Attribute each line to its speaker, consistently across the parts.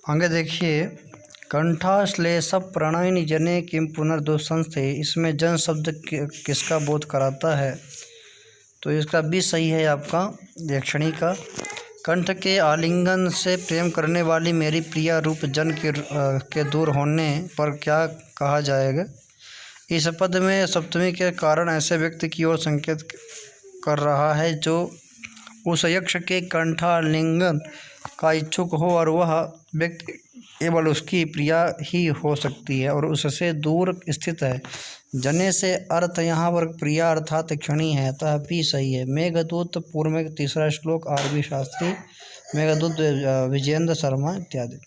Speaker 1: आगे देखिए, कंठाश्लेष प्रणयिनी जने किम पुनर्दुसंस्थे, इसमें जन शब्द किसका बोध कराता है? तो इसका भी सही है आपका यक्षिणी का। कंठ के आलिंगन से प्रेम करने वाली मेरी प्रिया रूप जन के दूर होने पर क्या कहा जाएगा? इस पद में सप्तमी के कारण ऐसे व्यक्ति की ओर संकेत कर रहा है जो उस यक्ष के कंठालिंगन का इच्छुक हो और वह व्यक्ति केवल उसकी प्रिया ही हो सकती है और उससे दूर स्थित है। जने से अर्थ यहाँ पर प्रिया अर्थात क्षणी है, अतः भी सही है। मेघदूत पूर्व में तीसरा श्लोक आर.बी. शास्त्री, मेघदूत विजेंद्र शर्मा इत्यादि।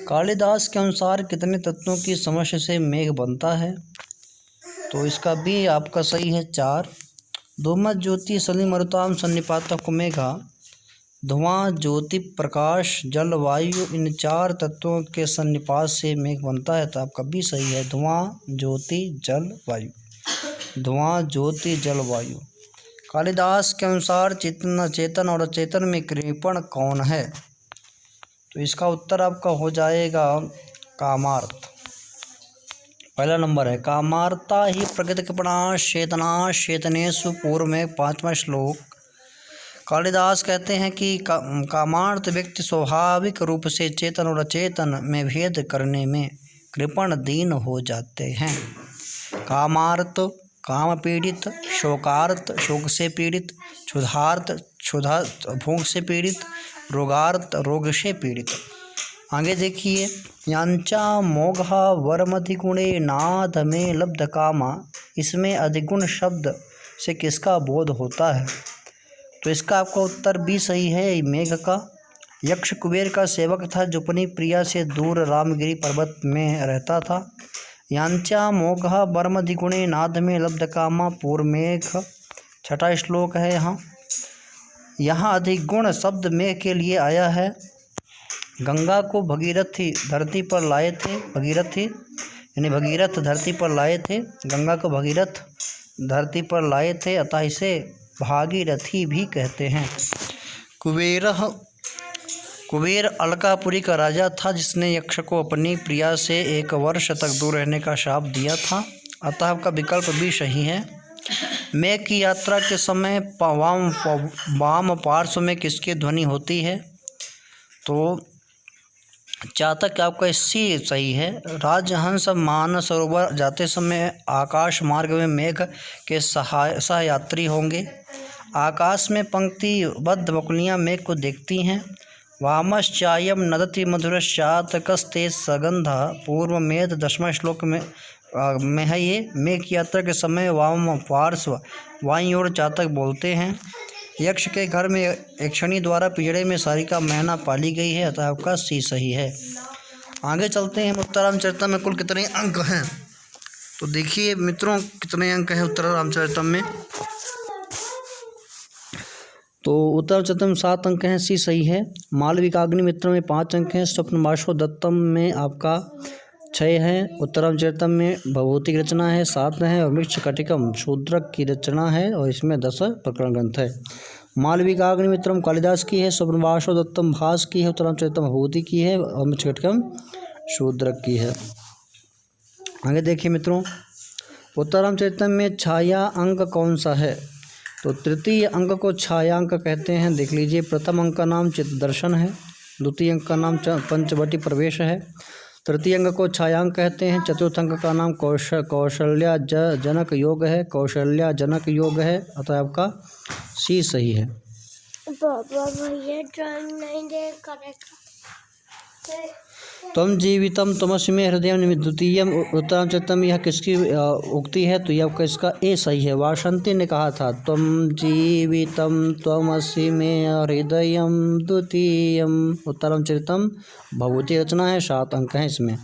Speaker 1: कालिदास के अनुसार कितने तत्वों की समष्टि से मेघ बनता है? तो इसका भी आपका सही है 4। धूम ज्योति सलि मरुताम सन्निपातक मेघा, धुआं ज्योति प्रकाश जल वायु, इन 4 तत्वों के सन्निपात से मेघ बनता है, तो आपका भी सही है। धुआं ज्योति जल वायु, धुआं ज्योति जल वायु। कालिदास के अनुसार चेतन और अचेतन में कृपण कौन है? तो इसका उत्तर आपका हो जाएगा कामार्थ। पहला नंबर है कामार्ता ही प्रकृति कृपणा चेतना चेतनेषु, पूर्व में 5वां श्लोक। कालिदास कहते हैं कि कामार्थ व्यक्ति स्वाभाविक रूप से चेतन और अचेतन में भेद करने में कृपण दीन हो जाते हैं। कामार्थ काम पीड़ित, शोकार्थ शोक से पीड़ित, क्षुधार्थ क्षुधा भूख से पीड़ित, रोगार्थ रोग से पीड़ित। आगे देखिए, यांचा मोघा वरमधिगुणे नाद में लब्ध कामा, इसमें अधिगुण शब्द से किसका बोध होता है? तो इसका आपका उत्तर भी सही है, मेघ का। यक्ष कुबेर का सेवक था जो अपनी प्रिया से दूर रामगिरी पर्वत में रहता था। यांचा मोघा वरमधिगुणे नाद में लब्ध कामा, पूर्व मेघ 6वां श्लोक है। यहाँ अधिगुण शब्द मेघ के लिए आया है। गंगा को भगीरथी धरती पर लाए थे, भगीरथी यानी भगीरथ धरती पर लाए थे, गंगा को भगीरथ धरती पर लाए थे, अतः इसे भागीरथी भी कहते हैं। कुबेर अलकापुरी का राजा था जिसने यक्ष को अपनी प्रिया से 1 वर्ष तक दूर रहने का शाप दिया था, अतः आपका विकल्प भी सही है। मेघ की यात्रा के समय वाम पार्श्व में किसकी ध्वनि होती है? तो चातक आपका इससे सही है। राजहंस मानस सरोवर जाते समय आकाश मार्ग में मेघ के सहयात्री होंगे। आकाश में पंक्तिबद्ध बकुलियाँ मेघ को देखती हैं। वामश्चायम नदति मधुरश्चातकस्ते सगंधा, पूर्व मेध 10वां श्लोक में है ये। मेघ की यात्रा के समय वाम पार्श्व वाई और चातक बोलते हैं। यक्ष के घर में यक्षिणी द्वारा पिंजड़े में सारिका मैना पाली गई है, अतः आपका सी सही है। आगे चलते हैं, उत्तरामचरितम में कुल कितने अंक हैं? तो देखिए मित्रों, कितने अंक हैं उत्तरामचरितम में? तो उत्तरामचरितम 7 अंक हैं, सी सही है। मालविकाग्निमित्र में 5 अंक हैं। स्वप्नवासो दत्तम में आपका 6 है। उत्तरामचरितम में भभूति की रचना है, 7 है, और मृच्छकटिकम शूद्रक की रचना है और इसमें 10 प्रकरण ग्रंथ है। मालविकाग्निमित्रम कालिदास की है, स्वप्नवासो दत्तम भास की है, उत्तरामचरितम भभूति की है और मृच्छकटिकम शूद्रक की है। आगे देखिए मित्रों, उत्तरामचरितम में छाया अंक कौन सा है? तो तृतीय अंक को छाया अंक कहते हैं। देख लीजिए, प्रथम अंक का नाम चित्तदर्शन है, द्वितीय अंक का नाम पंचवटी प्रवेश है, तृतीय अंक को छायांक कहते हैं, चतुर्थ अंक का नाम कौशल्या जनक योग है, कौशल्या जनक योग है, अतः आपका सी सही है।
Speaker 2: बाबा भैया ड्राइंग नहीं देख
Speaker 1: त्वं जीवितम त्वमसि मे हृदय द्वितीयम, उत्तरामचरितम यह किसकी उक्ति है? तो यह आपका इसका ए सही है। वासंती ने कहा था त्वं जीवितम त्वमसि मे हृदयम द्वितीयम, उत्तरामचरितम भभूति रचना है, 7 अंक हैं इसमें।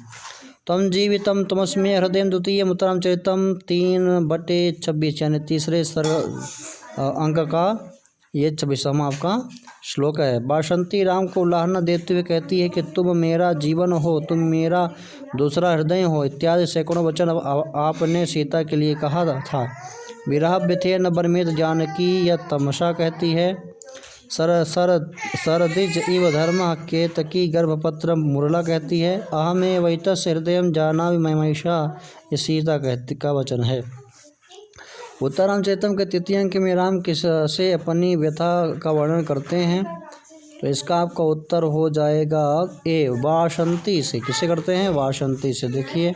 Speaker 1: त्वं जीवितम त्वमसि मे हृदयम द्वितीयम, उत्तरामचरितम 3/26 यानी तीसरे अंक का ये 26वां आपका श्लोक है। वासंती राम को उल्लाहना देते हुए कहती है कि तुम मेरा जीवन हो, तुम मेरा दूसरा हृदय हो, इत्यादि सैकड़ों वचन आपने सीता के लिए कहा था। विरह व्यथे न बरमेत जानकी, यह तमसा कहती है। सरदिज इव धर्म केतकी गर्भपत्र मुरला कहती है। अहमे वैतस्य हृदय जानामि मयमैषा, ये सीता कहती का वचन है। उत्तर रामचरितम के तृतीय अंक में राम किससे अपनी व्यथा का वर्णन करते हैं, तो इसका आपका उत्तर हो जाएगा ए वासंती से। किससे करते हैं? वासंती से। देखिए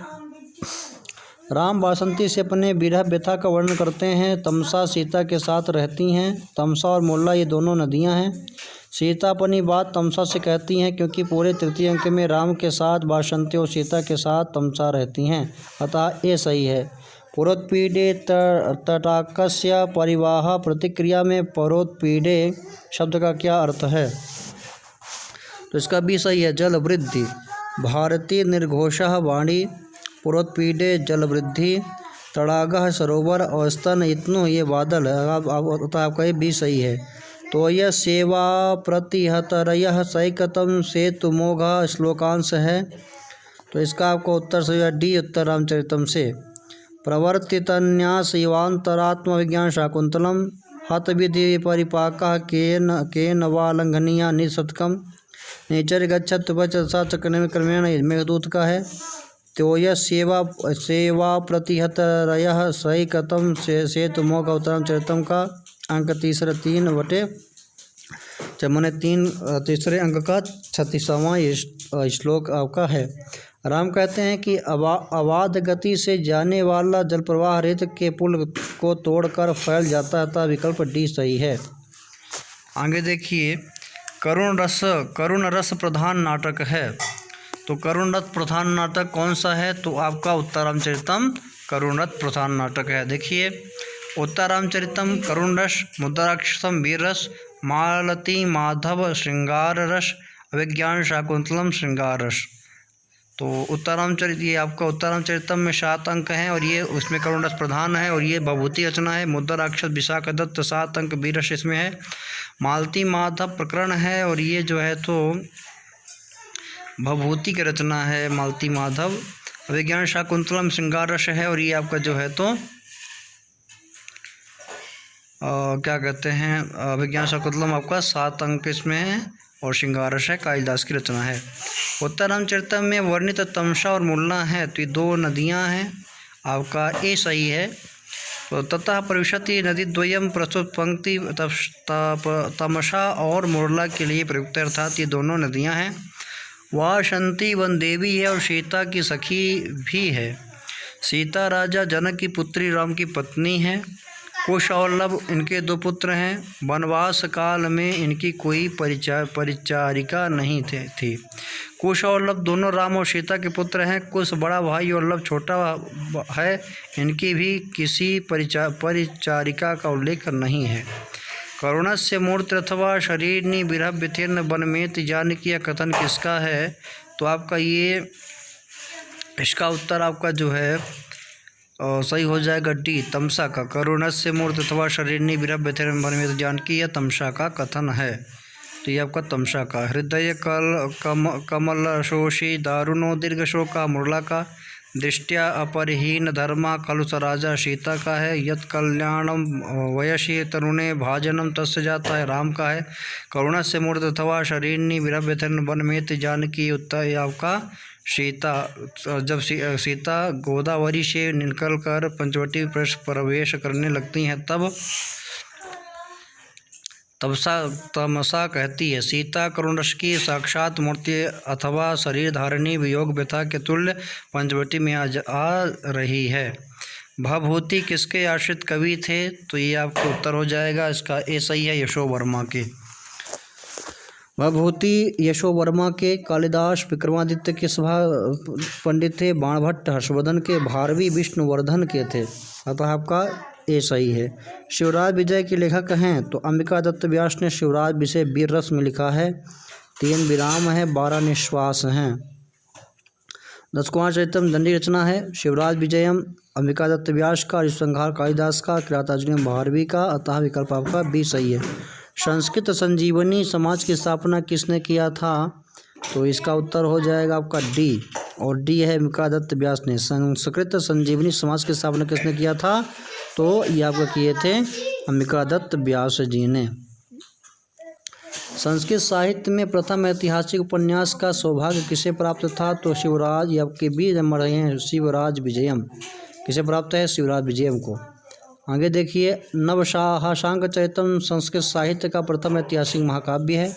Speaker 1: राम वासंती से अपने विरह व्यथा का वर्णन करते हैं। तमसा सीता के साथ रहती हैं। तमसा और मुरला ये दोनों नदियां हैं। सीता अपनी बात तमसा से कहती हैं क्योंकि पूरे तृतीय अंक में राम के साथ वासंती और सीता के साथ तमसा रहती हैं, अतः ये सही है। परोत्पीडे तटाकस्य परिवाह प्रतिक्रिया में परोत्पीडे शब्द का क्या अर्थ है? तो इसका भी सही है, जल वृद्धि। भारती निर्घोषः वाणी, पुरोत्पीडे जल वृद्धि, तड़ागः सरोवर और स्तन इतनो ये बादल है। आपका ये भी सही है। तो यह सेवा प्रतिहतरयः सैकतम सेतुमोघः श्लोकांश है, तो इसका आपका उत्तर सही है डी उत्तर रामचरितम से। प्रवर्तितन्यास युवांतरात्म विज्ञान शाकुंतलम, हत विधि परिपाकः केन वा लंघनीया निशतकम, नेचर गच्छत उपचसा चक्रम क्रमेण मेघदूत का है। तो यह सेवा प्रतिहतरयः सैकतम सेतुमोघ उत्तरम चरितम का अंक तीसरा 3/3 अंक का 36वां श्लोक आपका है। राम कहते हैं कि अबाध गति से जाने वाला जल प्रवाह रेत के पुल को तोड़कर फैल जाता है, अतः विकल्प डी सही है। आगे देखिए करुण रस प्रधान नाटक है, तो करुण रस प्रधान नाटक कौन सा है? तो आपका उत्तर रामचरितम करुण रस प्रधान नाटक है। देखिए उत्तर रामचरितम करुण रस, मुद्राक्षसम वीर रस, मालती माधव श्रृंगार रस, अभिज्ञान शाकुंतलम श्रृंगार रस। तो उत्तर रामचरित ये आपका उत्तर रामचरितम में 7 अंक हैं और ये उसमें करुण रस प्रधान है और ये भभूति रचना है। मुद्राक्षस विशाखा दत्त 7 अंक वीरस इसमें है। मालती माधव प्रकरण है और ये जो है तो भभूति की रचना है मालती माधव। अभिज्ञान शाकुंतलम श्रृंगार रस है और ये आपका जो है तो क्या कहते हैं अभिज्ञान शाकुंतलम आपका 7 अंक इसमें है और श्रृंगार रस है कालिदास की रचना है। उत्तर रामचरितम में वर्णित तमसा और मुरला है, तो ये 2 नदियां हैं, आपका ए सही है। तो ततः प्रविशति नदी द्वयम प्रस्तुत पंक्ति तमसा और मुरला के लिए प्रयुक्त है, अर्थात ये दोनों नदियां हैं। वासंती वन देवी है और सीता की सखी भी है। सीता राजा जनक की पुत्री, राम की पत्नी है। कुश और लव इनके 2 पुत्र हैं। वनवास काल में इनकी कोई परिचारिका नहीं थी। कुश और लव दोनों राम और सीता के पुत्र हैं। कुश बड़ा भाई और लव छोटा है। इनकी भी किसी परिचारिका का उल्लेख नहीं है। करुणस्य मूर्ति अथवा शरीरनि विरह व्यथिर्न वनमेति जानकी, कथन किसका है? तो आपका ये इसका उत्तर आपका जो है सही हो जाएगा डी तमसा का। करुणस्य मूर्ति अथवा शरीरनि विरह व्यथिर्न वनमेति जानकी, यह तमसा का कथन है, तो ये आपका तमसा का। हृदय कमल शोषी दारुणो दीर्घ शोका, मुरला का। दृष्टिया अपरिहीन धर्मा, कलुष राजा सीता का है। यत कल्याणम वयसी तरुणे भाजनम तस्य जाता है, राम का है। करुणा से मूर्त अथवा शरीरनि विरह व्यथिर्न वनमेति जानकी, उत्तर आपका सीता। जब सीता गोदावरी से निकलकर पंचवटी प्रवेश करने लगती हैं तब तमसा कहती है, सीता करुणरस की साक्षात मूर्ति अथवा शरीर धारणी वियोग व्यथा के तुल्य पंचवटी में आ रही है। भभूति किसके आश्रित कवि थे? तो ये आपका उत्तर हो जाएगा, इसका ए सही है यशोवर्मा के। भभूति यशोवर्मा के। कालिदास विक्रमादित्य के सभा पंडित थे। बाणभट्ट हर्षवर्धन के। भारवी विष्णुवर्धन के थे, अतः आपका ए सही है। शिवराज विजय के लेखक हैं तो अंबिका दत्त व्यास ने शिवराज विजय वीर रस में लिखा है। 3 विराम है, 12 निश्वास हैं। दशकुमार चरितम दंडी रचना है। शिवराज विजयम अंबिका दत्त व्यास का, संहार कालिदास का, किरातार्जुनीयम भारवी का, अतः विकल्प आपका बी सही है। संस्कृत संजीवनी समाज की स्थापना किसने किया था? तो इसका उत्तर हो जाएगा आपका डी, और डी है अंबिका दत्त व्यास ने। संस्कृत संजीवनी समाज की स्थापना किसने किया था? तो ये आपका किए थे अंबिका दत्त व्यास जी ने। संस्कृत साहित्य में प्रथम ऐतिहासिक उपन्यास का सौभाग्य किसे प्राप्त था? तो शिवराज, ये आपके 20 नंबर रहे हैं, शिवराज विजयम। किसे प्राप्त है? शिवराज विजयम को। आगे देखिए, नवशाहशांक चरितम संस्कृत साहित्य का प्रथम ऐतिहासिक महाकाव्य है।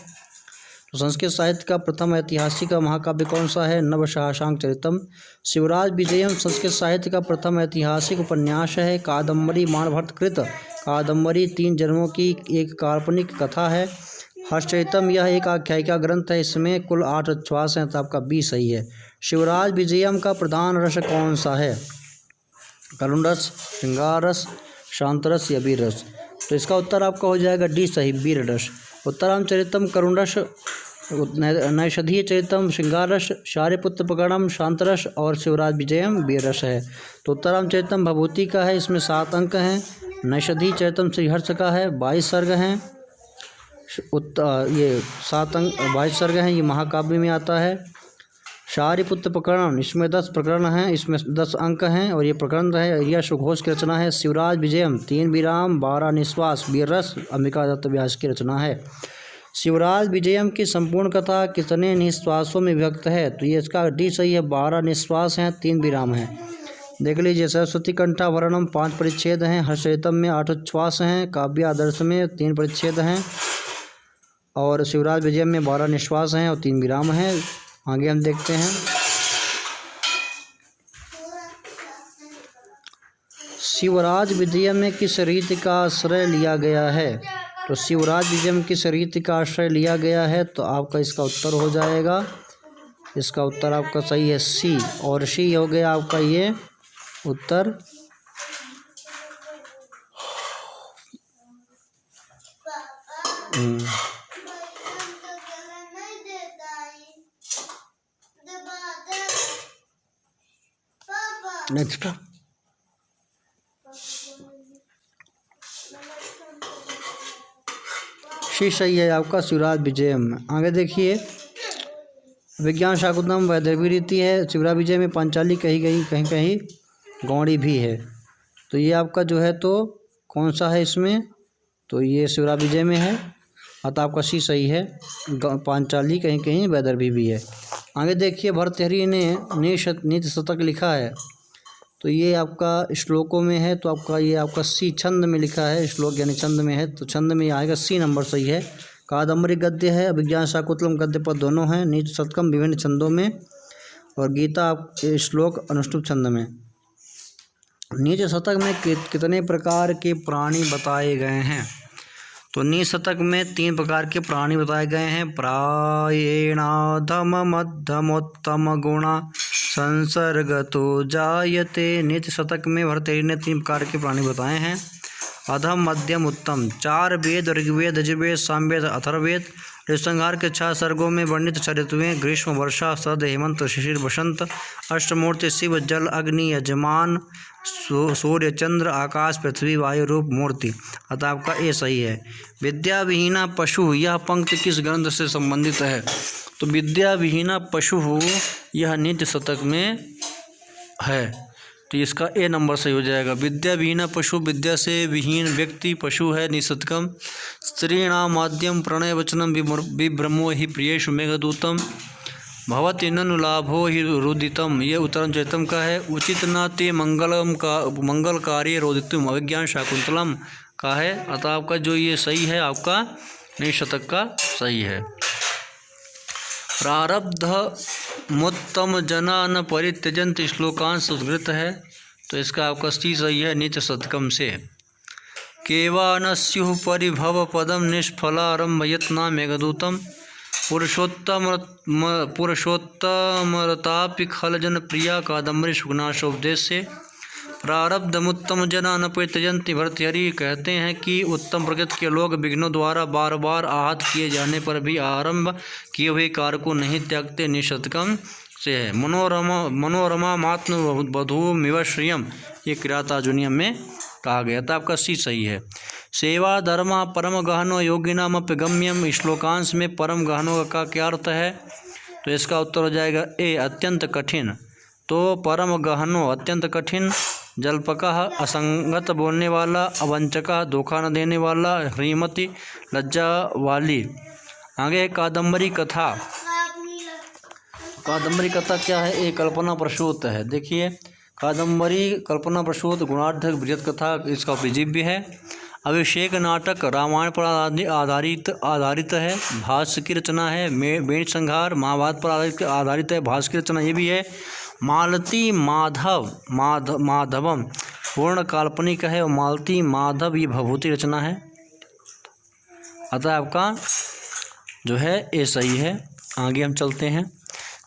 Speaker 1: तो संस्कृत साहित्य का प्रथम ऐतिहासिक महाकाव्य कौन सा है? नवशाहशांक चरितम। शिवराज विजयम संस्कृत साहित्य का प्रथम ऐतिहासिक उपन्यास है। कादम्बरी मानभट्ट कृत कादम्बरी 3 जन्मों की एक काल्पनिक कथा है। हर्षचरितम यह एक आख्यायिका ग्रंथ है। इसमें कुल 8 उच्छ्वास हैं, तो आपका 20 सही है। शिवराज विजयम का प्रधान रस कौन सा है? करुण रस, श्रृंगार रस, शांत रस या वीर रस? तो इसका उत्तर आपका हो जाएगा डी सही, वीर रस। उत्तराम चरितम करुण रस, नैषधीय चरितम श्रृंगार रस, शार्यपुत्र प्रकरणम शांत रस और शिवराज विजयम वीर रस है। तो उत्तराम चरितम भभूति का है, इसमें 7 अंक हैं। नैषधीय चरितम श्रीहर्ष का है, 22 सर्ग हैं। ये 7 अंक 22 सर्ग हैं, ये महाकाव्य में आता है। शार्यपुत्र प्रकरण, इसमें 10 प्रकरण हैं, इसमें 10 अंक हैं और ये प्रकरण है, यह सुघोष की रचना है। शिवराज विजयम 3 विराम 12 निश्वास वीर रस अंबिका दत्त व्यास की रचना है। शिवराज विजयम की संपूर्ण कथा कितने निश्वासों में विभक्त है? तो ये इसका डी सही है, 12 निश्वास हैं, 3 विराम हैं। देख लीजिए, सरस्वती कंठाभरणम 5 परिच्छेद हैं, हर्षचरितम में 8 उच्छ्वास हैं, काव्य आदर्श में 3 परिच्छेद हैं और शिवराज विजयम में 12 निश्वास हैं और 3 विराम हैं। आगे हम देखते हैं, शिवराज विजयम में किस रीति का आश्रय लिया गया है? तो शिवराज विजयम किस रीति का आश्रय लिया गया है? तो आपका इसका उत्तर हो जाएगा, इसका उत्तर आपका सही है सी, और सी हो गया आपका ये उत्तर। नेक्स्ट सी सही है आपका, शिवराज विजयम। आगे देखिए, विज्ञान शाकुंतलम वैदर्भी रीति है। शिवराज विजय में पांचाली कही गई, कहीं कहीं गौड़ी भी है। तो ये आपका जो है तो कौन सा है इसमें? तो ये शिवराज विजय में है, अतः आपका सी सही है। पांचाली कहीं कहीं वैदर्भी भी है। आगे देखिए, भर्तृहरि ने नीति शतक लिखा है, तो ये आपका श्लोकों में है, तो आपका ये आपका सी छंद में लिखा है, श्लोक यानी छंद में है, तो छंद में आएगा सी नंबर सही है। कादम्बरी गद्य है, अभिज्ञान शाकुंतलम गद्य पद दोनों हैं, नीति शतकम विभिन्न छंदों में और गीता श्लोक अनुष्टुप छंद में। नीति शतक में कितने प्रकार के प्राणी बताए गए हैं? तो नीति शतक में 3 प्रकार के प्राणी बताए गए हैं। प्रायेणाधम मध्यमोत्तम गुणा संसर्गतो जायते। नीति शतक में भर्तृहरि ने 3 प्रकार के प्राणी बताए हैं, अधम मध्यम उत्तम। 4 वेद, ऋग्वेद, यजुर्वेद, सामवेद, अथर्ववेद। ऋतुसंहार के 6 सर्गों में वर्णित 6 ऋतुएं ग्रीष्म, वर्षा, शरद, हेमंत, शिशिर, वसंत। अष्टमूर्ति शिव, जल, अग्नि, यजमान, सूर्य, चंद्र, आकाश, पृथ्वी, वायु रूप मूर्ति, अतः आपका ए सही है। विद्या विहीना पशु, यह पंक्ति किस ग्रंथ से संबंधित है? तो विद्या विहीना पशु यह नीति शतक में है, तो इसका ए नंबर सही हो जाएगा। विद्या विहीना पशु, विद्या से विहीन व्यक्ति पशु है नीति शतकम। स्त्रीणाम माध्यम प्रणय वचनम विभ्रमो ही प्रियेषु मेघदूतम। भवति ननु लाभो ही रुदितम, ये उत्तरम चरितम का है। उचित न ते मंगलम का मंगल कार्य रोदितम, अभिज्ञान शाकुंतलम का है, अतः आपका जो ये सही है आपका नीति शतक का सही है। प्रारब्ध मोत्तम जना न परित्यजंत श्लोकांश उद्गृत है, तो इसका आपका सी सही है नीति शतकम से। केवा न स्युः परिभव पदम निष्फलारंभ यत्ना मेघदूतम। पुरुषोत्तमरतापि खलजन प्रिया कादम्बरी सुगनाशोपदेश से। प्रारब्धमुत्तम जना न परित्यजन्ति, भर्तृहरि कहते हैं कि उत्तम प्रकृति के लोग विघ्नों द्वारा बार बार आहत किए जाने पर भी आरंभ किए हुए कार्य को नहीं त्यागते, नीति शतकम से है। मनोरमा मात्म वधूमिव श्रियम, ये किरातार्जुनीयम में कहा गया था, आपका सी सही है। सेवा धर्मा परम गहनो योगिनामप्यगम्यम, श्लोकांश में परम गहनों का क्या अर्थ है? तो इसका उत्तर हो जाएगा ए अत्यंत कठिन। तो परम गहनो अत्यंत कठिन, जल्पकः असंगत बोलने वाला, अवंचकः धोखा न देने वाला, ह्रीमति लज्जा वाली, आगे है कादम्बरी कथा। कादम्बरी कथा क्या है? एक कल्पना प्रसूत है। देखिए, कादम्बरी कल्पना प्रसूत गुणार्धक बृहत कथा, इसका उपजीव्य है। अभिषेक नाटक रामायण पर आधारित है। भाष्य की रचना है। मेण संहार महाभारत पर आधारित है। भाष्य की रचना ये भी है। मालती माधवम पूर्ण काल्पनिक है। और मालती माधव ये भभूति रचना है। अतः आपका जो है ये सही है। आगे हम चलते हैं।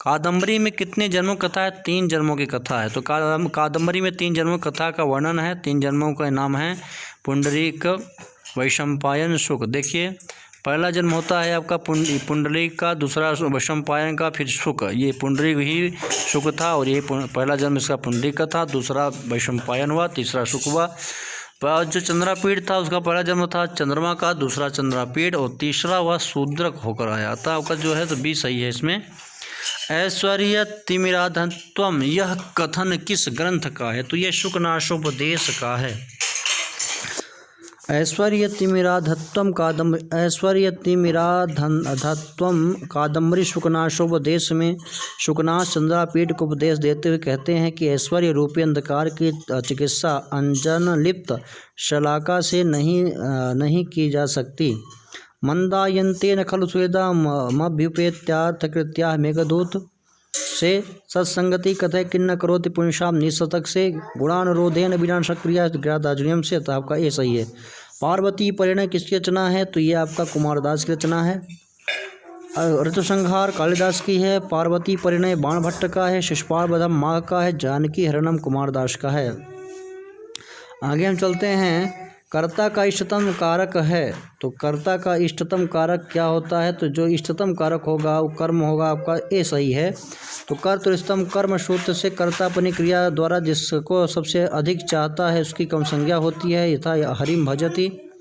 Speaker 1: कादम्बरी में कितने जन्मों की कथा है? 3 जन्मों की कथा है। तो कादम्बरी में 3 जन्मों की कथा का वर्णन है। 3 जन्मों का नाम है पुंडरीक, वैशंपायन, शुक। देखिए, पहला जन्म होता है आपका पुंडरीक का, दूसरा वैशंपायन का, फिर शुक। ये पुंडरीक ही शुक था और ये पहला जन्म इसका पुंडरीक का था, दूसरा वैशंपायन हुआ, तीसरा शुक हुआ। जो चंद्रापीठ था उसका पहला जन्म था चंद्रमा का, दूसरा चंद्रापीठ और तीसरा हुआ शूद्रक होकर आया था। आपका जो है तो बी सही है इसमें। ऐश्वर्य तिमिराधत्वम यह कथन किस ग्रंथ का है? तो यह शुकनाशोपदेश का है। ऐश्वर्य तिमिराधत्वम कादम्बरी शुकनाशोपदेश में शुकनाश चंद्रापीठ को उपदेश देते हुए कहते हैं कि ऐश्वर्य रूपी अंधकार की चिकित्सा अंजन लिप्त शलाका से नहीं की जा सकती। मंदायन्ते न खलु स्वेदा मभ्युपेत्यार्थकृत्या मेघदूत से सत्संगति कथय किन्न करोति पुंसाम निशतक से गुणानुरोधेन विना सक्रिया ग्रादाजुनियम से। तो आपका ये सही है। पार्वती परिणय किसकी रचना है? तो ये आपका कुमारदास की रचना है। ऋतुसंहार कालिदास की है। पार्वती परिणय बाणभट्ट का है। शिशुपाल वधम माघ का है। जानकी हरणम कुमारदास का है। आगे हम चलते हैं। कर्ता का इष्टतम कारक है। तो कर्ता का इष्टतम कारक क्या होता है? तो जो इष्टतम कारक होगा वो कर्म होगा आपका, ए सही है। तो कर्तृ इष्टतम कर्म सूत्र से कर्ता अपनी क्रिया द्वारा जिसको सबसे अधिक चाहता है उसकी कम संज्ञा होती है। यथा हरिम भजति।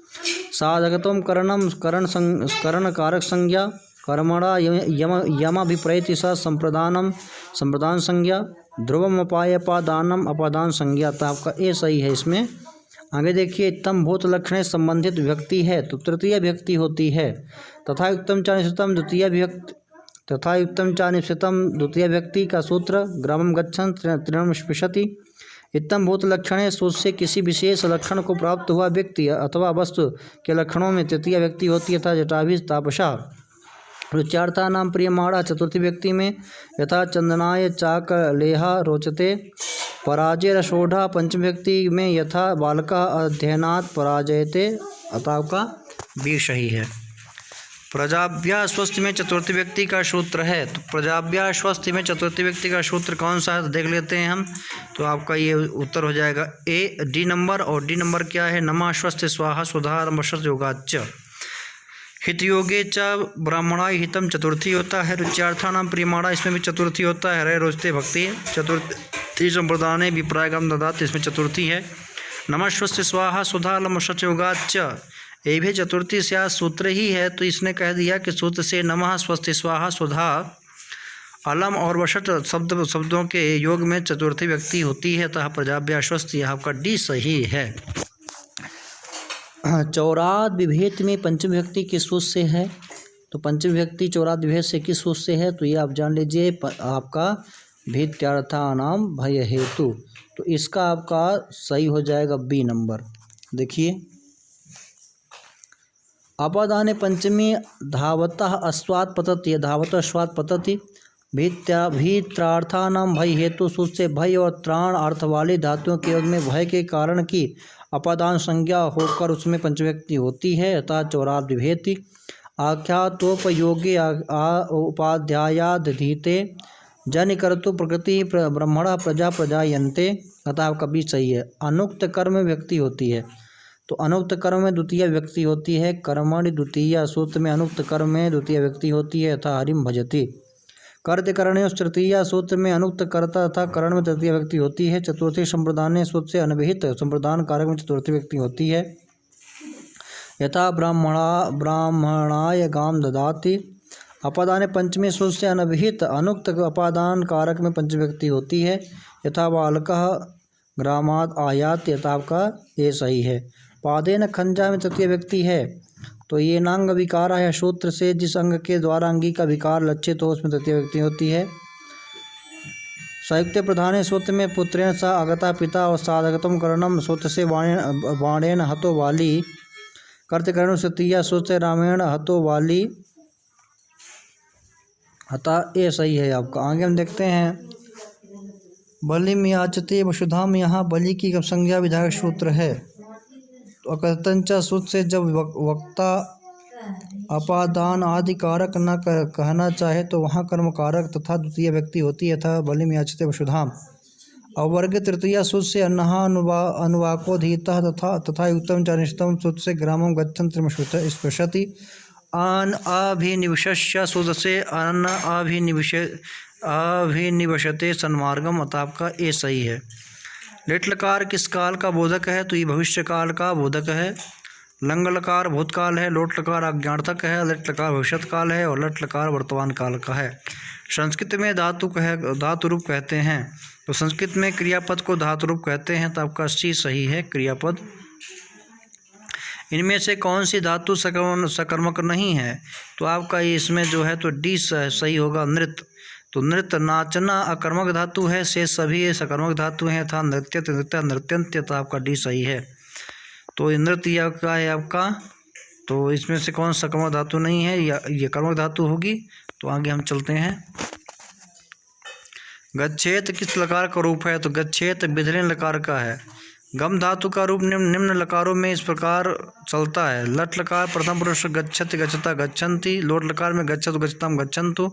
Speaker 1: साधकत्वम करणम करण कारक संज्ञा कर्मणा यमाभिप्रयति स संप्रदान संज्ञा ध्रुवम अपादानम अपादान संज्ञा। तो आपका ए सही है इसमें। आगे देखिए, तम भूत लक्षण संबंधित विभक्ति है तो तृतीय विभक्ति होती है। तथा युक्तम च निश्चितम द्वितीय विभक्ति का सूत्र ग्रामम गच्छन् तृणम स्पृशति। इत्थम भूत लक्षण सोच से किसी विशेष लक्षण को प्राप्त हुआ व्यक्ति अथवा वस्तु के लक्षणों में तृतीय व्यक्ति होती है। यथा जटाभि तापसा। रुच्यार्था नाम प्रियमाणा चतुर्थी व्यक्ति में। यथा चंदनाय चाकलेहा रोचते। पराजय रसोढ़ा पंचम व्यक्ति में। यथा बालका अध्ययनात् पराजयते। अतः आपका बी सही है। प्रजाभ्यास्वस्थ में चतुर्थी व्यक्ति का सूत्र है। तो प्रजाभ्यास्वस्थ में चतुर्थी व्यक्ति का सूत्र कौन सा है? तो देख लेते हैं हम। तो आपका ये उत्तर हो जाएगा ए डी नंबर। और डी नंबर क्या है? नमः स्वस्ति स्वाहा सुधा रमशत योगाच्च। हित योगे च ब्राह्मणाय हितम चतुर्थी होता है। रुच्यार्थानाम प्रियमाणा इसमें भी चतुर्थी होता है। हरे रोचते भक्ति चतुर्थी संप्रदाने विप्रायगम ददात इसमें चतुर्थी है। नमः स्वस्ति स्वाहा सुधा रमशत योगाच्च ये भी चतुर्थी से सूत्र ही है। तो इसने कह दिया कि सूत्र से नमः स्वस्ति स्वाहा सुधा अलम और वशट शब्दों के योग में चतुर्थी व्यक्ति होती है। अतः प्रजाभ्यास्वस्थ यह आपका डी सही है। चौराद विभेद में पंचम विभक्ति किस सूत्र से है? तो पंचम विभक्ति चौराद विभेद से किस सूत्र से है? तो ये आप जान लीजिए, आपका भीत्यार्थानाम भय हेतु। तो इसका आपका सही हो जाएगा बी नंबर। देखिए, अपादाने पंचमी धावतः अस्वात् पतति। धावतः अस्वात् पतति। भीत्रार्थानाम भय हेतु सूत्र से भय और त्राण अर्थ वाली धातुओं के योग में भय के कारण की अपादान संज्ञा होकर उसमें पंचव्यक्ति होती है। अतः चौराद विभेति। आख्यातोपयोगी उपाध्यायादधीते जनिकर्तु प्रकृति ब्रह्मणा प्रजा प्रजायन्ते। अतः आपका भी सही है। अनुक्त कर्म व्यक्ति होती है। तो अनुक्त कर्म में द्वितीय व्यक्ति होती है। कर्मणि द्वितीय सूत्र में अनुक्त कर्म में द्वितीय व्यक्ति होती है। यथा हरिम भजति। कर्त करणे तृतीय सूत्र में अनुक्त कर्ता तथा करण में तृतीय व्यक्ति होती है। चतुर्थी संप्रदान सूत्र से अनभिहित संप्रदान कारक में चतुर्थी व्यक्ति होती है। यथा ब्राह्मणाय गाम ददाति। अपादान पंचमी सूत्र से अनभिहित अनुक्त अपादान कारक में पंचमी व्यक्ति होती है। यथा बालकः ग्रामात् आयात। यथा आपका ये सही है। पादेन खंजा में तृतीय व्यक्ति है। तो ये नांग विकार है सूत्र से जिस अंग के द्वारा अंगी का विकार लक्षित हो उसमें तृतीय व्यक्ति होती है। संयुक्त प्रधान सूत्र में पुत्रेण सा आगता पिता और साधकतम करणम सूत्र से बाणेन हतो वाली कर्तकरण तृतीया सूत्र से रामेण हतो वाली हता, ये सही है आपका। आगे हम देखते हैं बलि में याचते वसुधा में, यहाँ बलि की संज्ञा विधायक सूत्र है। तो अकर्तंचा सूत्र से जब वक्ता अपादान आदि कारक न कहना चाहे तो वहाँ कर्म कारक तथा द्वितीय व्यक्ति होती है, तथा बलि में याचते वसुधाम। अवर्ग तृतीया सूत्र से अन्नहा अनुवाकोधीता तथा युक्तम च अनिष्टम सूत्र से ग्रामम गच्छन् स्पृशति। अन अभिनिवश्य सूत्र से अन्न अभिनिवशते सन्मार्गम, अतः आपका ये सही है। लिट लकार किस काल का बोधक है? तो ये भविष्य काल का बोधक है। लंग लकार भूतकाल है, लोट लकार अज्ञार्थक है, लिट लकार भविष्यत काल है और लट लकार वर्तमान काल का है। संस्कृत में धातु रूप कहते हैं, तो संस्कृत में क्रियापद को धातु रूप कहते हैं, तो आपका सी सही है क्रियापद। इनमें से कौन सी धातु सकर्मक नहीं है? तो आपका इसमें जो है तो डी सही होगा, नृत्य। तो नृत्य नाचना अकर्मक धातु है, से सभी सकर्मक धातु हैं, था नृत्य नृत्य नृत्यंत्य, तो आपका डी सही है। तो नृत्य का है आपका, तो इसमें से कौन सकर्मक धातु नहीं है, या ये कर्मक धातु होगी। तो आगे हम चलते हैं। गच्छेत किस लकार का रूप है? तो गच्छेत विधलिन लकार का है। गम धातु का रूप निम्न लकारों में इस प्रकार चलता है। लट लकार प्रथम पुरुष गच्छति गच्छता गच्छन्ति, लोट लकार में गच्छतु गच्छताम गच्छन्तु,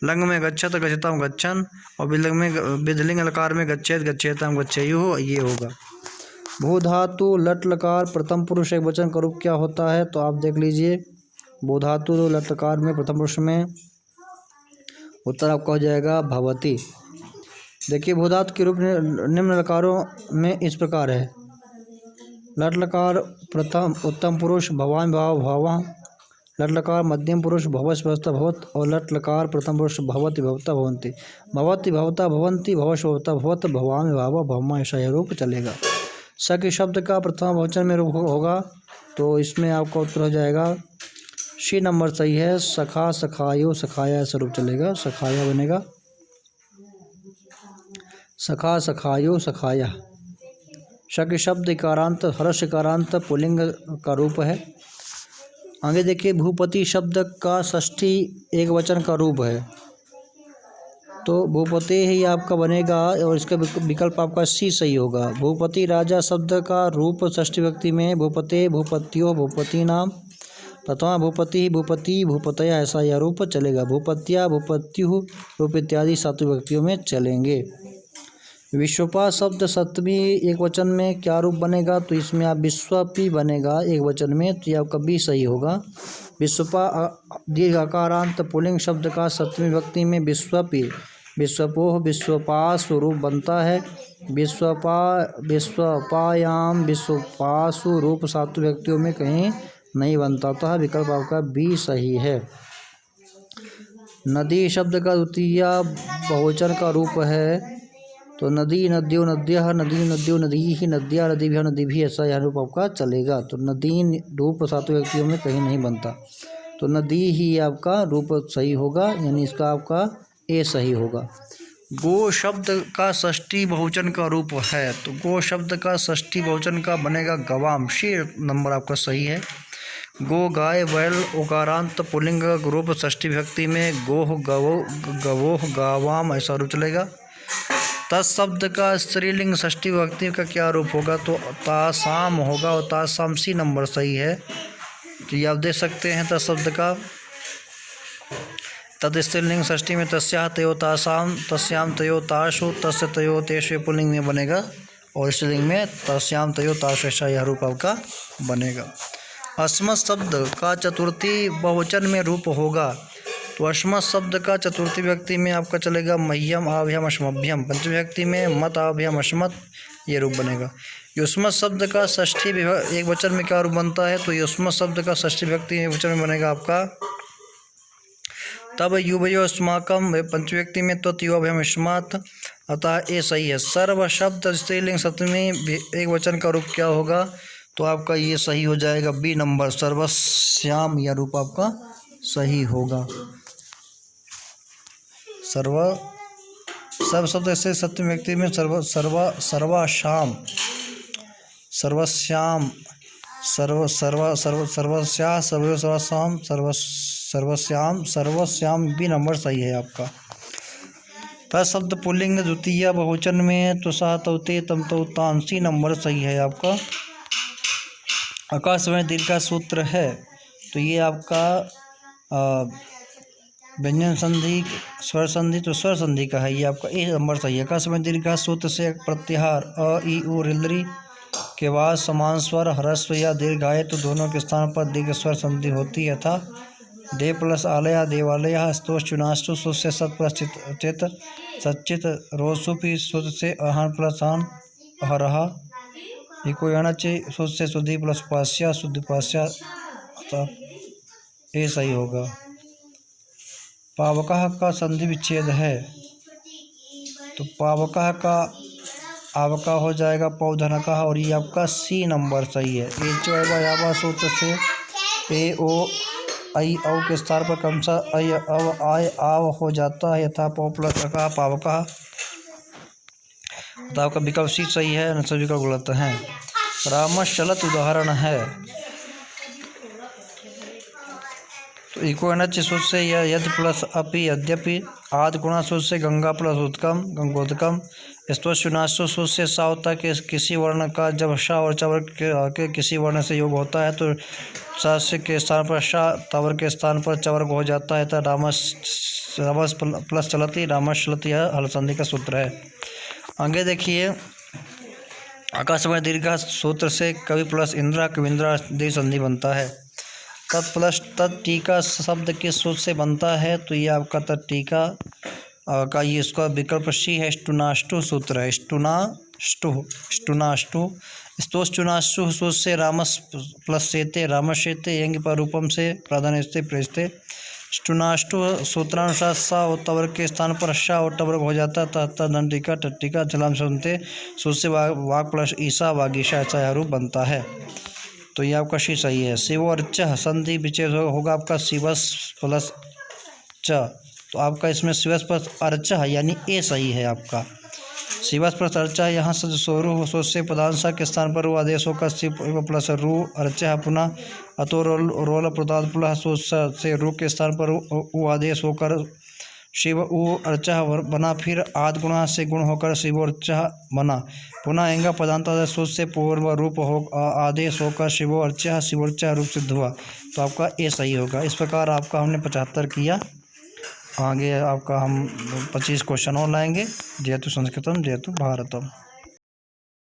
Speaker 1: लंग में गच्छत गच्छताम गच्छन और विधलिंग लकार में गच्छेत गच्छेताम गच्छेयुः, ये होगा। भू धातु लट लकार प्रथम पुरुष एक वचन का रूप क्या होता है? तो आप देख लीजिए, भू धातु तो लट लकार में प्रथम पुरुष में उत्तर आपका हो जाएगा भवती। देखिए भूधातु के रूप निम्न लकारों में इस प्रकार है। लट लकार प्रथम उत्तम पुरुष भवान भाव भावा, लट लकार मध्यम पुरुष भवस भवता भवत और लट लकार प्रथम पुरुष भवति भवता भवंती, भवति भवता भवंती, भवश भवता भवत, भवाम भावा भवमा, ऐसा यह रूप चलेगा। सखी शब्द का प्रथम बहुवचन में रूप होगा, तो इसमें आपका उत्तर हो जाएगा सी नंबर सही है। सखा सखायो सखाया, ऐसा रूप चलेगा, सखाया बनेगा, सखा सखायो सखाया। शक शब्द इकारांत हर्ष इकारांत पुल्लिंग का रूप है। आगे देखिए भूपति शब्द का षष्ठी एक वचन का रूप है, तो भूपति ही आपका बनेगा और इसका विकल्प आपका सी सही होगा। भूपति राजा शब्द का रूप षष्ठी व्यक्ति में भूपते भूपत्यो भूपति नाम, प्रथमा भूपति भूपति भूपतया, ऐसा यह रूप चलेगा। भूपत्या भूपत्यु रूप इत्यादि सातवीं व्यक्तियों में चलेंगे। विश्वपा शब्द सप्तमी एक वचन में क्या रूप बनेगा? तो इसमें आप विश्वपी बनेगा एक वचन में, तो ये आपका बी सही होगा। विश्वपा दीर्घ आकारांत पुल्लिंग शब्द का सप्तमी व्यक्ति में विश्वपी विश्वपोह विश्वपासु रूप बनता है। विश्वपा विश्वपायाम विश्वपासु रूप सातवें व्यक्तियों में कहीं नहीं बनता था, विकल्प आपका बी सही है। नदी शब्द का द्वितीय बहुवचन का रूप है, तो नदी नद्यो नद्यः नदी नद्यो नदी ही नद्या नदीभ्यः नदीभिः, ऐसा यह रूप आपका चलेगा। तो नदी रूप सातों व्यक्तियों में कहीं नहीं बनता, तो नदी ही आपका रूप सही होगा, यानी इसका आपका ए सही होगा। गो शब्द का षष्ठी बहुवचन का रूप है, तो गो शब्द का षष्ठी बहुवचन का बनेगा गवाम, शी नंबर आपका सही है। गो गाय बैल उकारांत पुल्लिंग रूप षष्ठी विभक्ति में गोह गवो गवोह गावाम, ऐसा रूप चलेगा। तत्शब्द का स्त्रीलिंग षष्ठी विभक्ति का क्या रूप होगा? तो तासाम होगा और तासाम सी नंबर सही है। तो ये आप देख सकते हैं तत्शब्द का तद स्त्रीलिंग षष्ठी में तस्या तयो तासाम तस्याम तयो ताशु तस्य तयो तेषु पुल्लिंग में बनेगा और स्त्रीलिंग में तस्याम तयो ताशु, ऐसा यह रूप आपका बनेगा। अस्मत् शब्द का चतुर्थी बहुवचन में रूप होगा, तो अस्मत् शब्द का चतुर्थी व्यक्ति में आपका चलेगा मह्यम आभ्यम अश्मभ्यम, पंचमी व्यक्ति में मत आभ्यम अश्मत, ये रूप बनेगा। युष्मत् शब्द का षष्ठी एक वचन में क्या रूप बनता है? तो युष्मत् शब्द का षष्ठी व्यक्ति एक वचन में बनेगा आपका तब युवयो अस्माकम, पंचमी व्यक्ति में तो त्योभ्यम अस्मात्, अतः ये सही है। सर्व शब्द स्त्रीलिंग सप्तमी एक वचन का रूप क्या होगा? तो आपका ये सही हो जाएगा बी नंबर, सर्वश्याम यह रूप आपका सही होगा। सर्व शब्द ऐसे सत्य व्यक्ति में सर्वश्याम सर्वश्याम सर्वश्याम बी नंबर सही है आपका। त शब्द पुल्लिंग द्वितीय बहुवचन में तो सा तौते तम तो तांसी नंबर सही है आपका। आकाश में दीर्घ का सूत्र है तो ये आपका व्यंजन संधि स्वर संधि तो स्वर संधि का है, ये आपका ए नंबर सही है। आकाश में दीर्घ का सूत्र से प्रत्याहार अ ई उ रिलरी के बाद समान स्वर ह्रस्व या दीर्घ आए तो दोनों के स्थान पर दीर्घ स्वर संधि होती है यथा दे प्लस आलया देवालय, स्तोष चुनाष्टु सूत्र से सत प्लस चित सच्चित रोसुपी सूत्र से अहन प्लस हन अहरहा इको सूत्र से शुद्धि प्लस उपास्या शुद्ध उपास्या, ये सही होगा। पावकः का संधि विच्छेद है तो पावकः का आवका हो जाएगा पौधनकः और ये आपका सी नंबर सही है। ए सूत्र से ए ओ आई औ के स्थान पर क्रमशः अय अव आय आव हो जाता है यथा पौ प्लस अका पावकः। तो आपका विकल्प सी सही है, न सभी विकल्प गलत हैं। रामश्चलत उदाहरण है तो इको सूत्र से यद प्लस अपि यद्यपि, आदि गुणा सूत्र से गंगा प्लस उत्कम गंगोदकम, स्तोषुनाशु सूत्र से सा होता के किसी वर्ण का जब शा और चवर के किसी वर्ण से योग होता है तो सा से के स्थान पर शा तवर के स्थान पर चवर्ग हो जाता है। तो रामस प्लस चलती रामस चलती हल संधि का सूत्र है। आगे देखिए आकाश में दीर्घ सूत्र से कवि प्लस इंद्रा कविंद्रा दीर्घ संधि बनता है। तत् प्लस तत्टीका शब्द किस सूत्र से बनता है तो ये आपका तत्टीका का ये इसका विकल्प सी है, स्टुनाष्टु सूत्र है। स्टुनाष्टु स्तोष चुनाष्टु सूत्र से रामस प्लस सेते रामशेते यंग पर रूपम से प्राधान्यस्ते प्रेस्ते। स्टुनाष्टु सूत्रानुसार सा और तवर्ग के स्थान पर शा और टवर्ग हो जाता है तथा दंडिका टट्टिका चलाम सुनते सूत्र से वाग प्लस ईसा वागीशा ऐसा यह रूप बनता है। तो ये आपका शी सही है। शिव और च संधि विच्छेद होगा आपका शिवस प्लस च, तो आपका इसमें शिवस प्लस अर्च है यानी ए सही है आपका। शिवस प्लस अर्चा यहाँ से सोरू सोच से प्रधानसा के स्थान पर वो आदेश होकर शिव प्लस रू अर्चा पुनः अतो रोल प्रधान प्लस सोच से रू के स्थान पर वो आदेश होकर शिव उ अर्चा बना, फिर आद गुणा से गुण होकर शिव अर्चा बना, पुनः एंगा पदांता सोच से पूर्व रूप हो आदेश होकर शिव अर्चा रूप सिद्ध हुआ। तो आपका ए सही होगा। इस प्रकार आपका हमने 75 किया। आगे आपका हम 25 क्वेश्चन और लाएंगे। जयतु संस्कृतम जयतु भारतम।